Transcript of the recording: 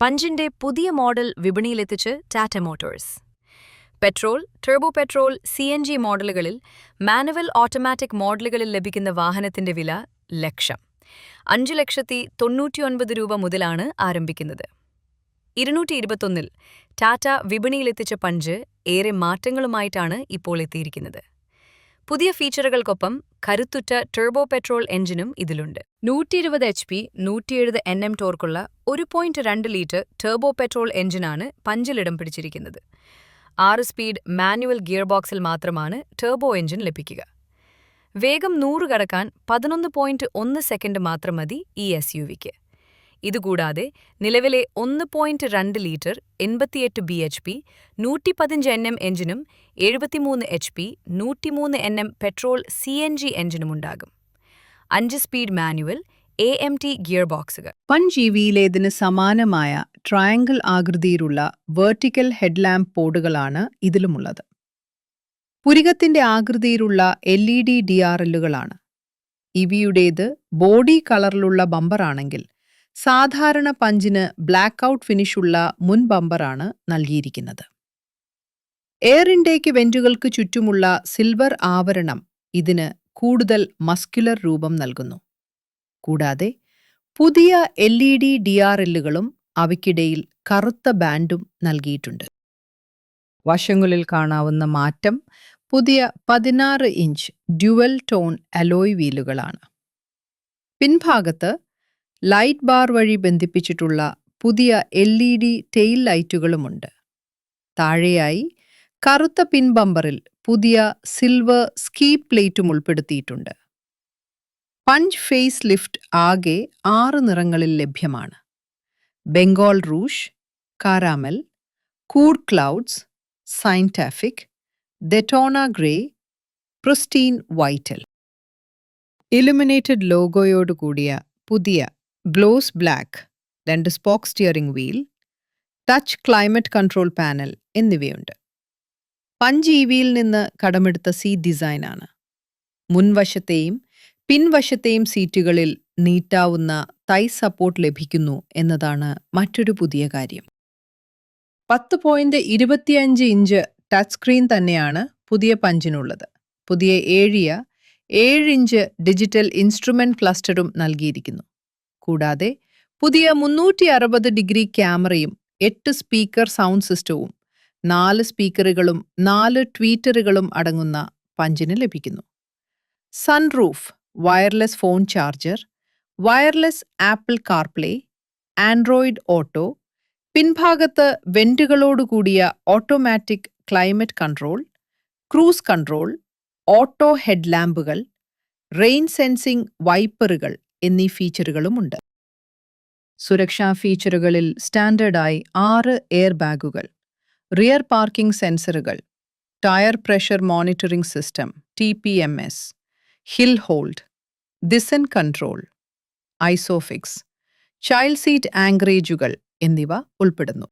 പഞ്ചിന്റെ പുതിയ മോഡൽ വിപണിയിലെത്തിച്ച് Tata motors. Petrol, turbo petrol, CNG മോഡലുകളിൽ മാനുവൽ ഓട്ടോമാറ്റിക് മോഡലുകളിൽ ലഭിക്കുന്ന വാഹനത്തിന്റെ വില ലക്ഷം. 5,99,000 രൂപ മുതലാണ് ആരംഭിക്കുന്നത്. 221-ൽ ടാറ്റ വിപണിയിലെത്തിച്ച പഞ്ച് ഏറെ മാറ്റങ്ങളുമായിട്ടാണ് ഇപ്പോൾ എത്തിയിരിക്കുന്നത്. പുതിയ ഫീച്ചറുകൾക്കൊപ്പം കരുത്തുറ്റ ടർബോ പെട്രോൾ എഞ്ചിനും ഇതിലുണ്ട്. 120 HP 170 Nm ടോർക്കുള്ള 1.2 litre turbo petrol എഞ്ചിനാണ് പഞ്ചിലിടം പിടിച്ചിരിക്കുന്നത്. 6 സ്പീഡ് മാനുവൽ ഗിയർ ബോക്സിൽ മാത്രമാണ് ടർബോ എഞ്ചിൻ ലഭിക്കുക. വേഗം 100 കടക്കാൻ 11.1 സെക്കൻഡ് മാത്രം മതി ഈ SUVക്ക്. ഇതുകൂടാതെ നിലവിലെ 1.2 ലിറ്റർ 88 bhp 115 Nm എഞ്ചിനും 73 HP 103 Nm പെട്രോൾ CNG എഞ്ചിനുമുണ്ടാകും. 5 സ്പീഡ് മാനുവൽ AMT ഗിയർ ബോക്സുകൾ. പഞ്ച് EVയിലേതിന് സമാനമായ ട്രയാങ്കിൾ ആകൃതിയിലുള്ള വെർട്ടിക്കൽ ഹെഡ്ലാമ്പ് പോഡുകളാണ് ഇതിലുമുള്ളത്. പുരികത്തിന്റെ ആകൃതിയിലുള്ള LED DRLകളാണ്. EVയുടേത് ബോഡി കളറിലുള്ള ബമ്പറാണെങ്കിൽ സാധാരണ പഞ്ചിന് ബ്ലാക്ക് ഔട്ട് ഫിനിഷുള്ള മുൻ ബമ്പറാണ് നൽകിയിരിക്കുന്നത്. എയർ ഇൻടേക്ക് വെന്റുകൾക്ക് ചുറ്റുമുള്ള സിൽവർ ആവരണം ഇതിന് കൂടുതൽ മസ്കുലർ രൂപം നൽകുന്നു. കൂടാതെ പുതിയ LED DRLകളും അവയ്ക്കിടയിൽ കറുത്ത ബാൻഡും നൽകിയിട്ടുണ്ട്. വശങ്ങളിൽ കാണാവുന്ന മാറ്റം പുതിയ 16 ഇഞ്ച് ഡ്യുവൽ ടോൺ അലോയ് വീലുകളാണ്. പിൻഭാഗത്ത് ലൈറ്റ് ബാർ വഴി ബന്ധിപ്പിച്ചിട്ടുള്ള പുതിയ LED ടെയിൽ ലൈറ്റുകളുമുണ്ട്. താഴെയായി കറുത്ത പിൻബമ്പറിൽ പുതിയ സിൽവർ സ്കീ പ്ലേറ്റും ഉൾപ്പെടുത്തിയിട്ടുണ്ട്. പഞ്ച് ഫേസ് ലിഫ്റ്റ് ആകെ 6 നിറങ്ങളിൽ ലഭ്യമാണ്. Bengal rouge, caramel, cool clouds, scientific, Daytona grey, pristine white. Illuminated ലോഗോയോടുകൂടിയ പുതിയ gloss black 2 spoke steering wheel, touch climate control panel എന്നിവയുണ്ട്. പഞ്ച് EVയിൽ നിന്ന് കടമെടുത്ത സീറ്റ് ഡിസൈനാണ്. മുൻവശത്തെയും പിൻവശത്തെയും സീറ്റുകളിൽ നീട്ടാവുന്ന തൈ സപ്പോർട്ട് ലഭിക്കുന്നു എന്നതാണ് മറ്റൊരു പുതിയ കാര്യം. 10.25 ഇഞ്ച് ടച്ച് സ്ക്രീൻ തന്നെയാണ് പുതിയ പഞ്ചിനുള്ളത്. പുതിയ 7 ഇഞ്ച് ഡിജിറ്റൽ ഇൻസ്ട്രുമെന്റ് ക്ലസ്റ്ററും നൽകിയിരിക്കുന്നു. കൂടാതെ പുതിയ 360 ഡിഗ്രി ക്യാമറയും 8 സ്പീക്കർ സൗണ്ട് സിസ്റ്റവും 4 സ്പീക്കറുകളും 4 ട്വീറ്ററുകളും അടങ്ങുന്ന പഞ്ചിന് ലഭിക്കുന്നു. Sunroof, wireless phone charger, wireless Apple CarPlay, Android auto, പിൻഭാഗത്ത് വെന്റുകളോടുകൂടിയ automatic climate control, cruise control, auto ഹെഡ്ലാമ്പുകൾ, റെയിൻ സെൻസിംഗ് വൈപ്പറുകൾ എന്നീ ഫീച്ചറുകളുമുണ്ട്. സുരക്ഷാ ഫീച്ചറുകളിൽ സ്റ്റാൻഡേർഡായി 6 എയർ ബാഗുകൾ, റിയർ പാർക്കിംഗ് സെൻസറുകൾ, tyre pressure monitoring system TPMS, hill hold, descent control, Isofix, child seat ആങ്കറേജുകൾ എന്നിവ ഉൾപ്പെടുന്നു.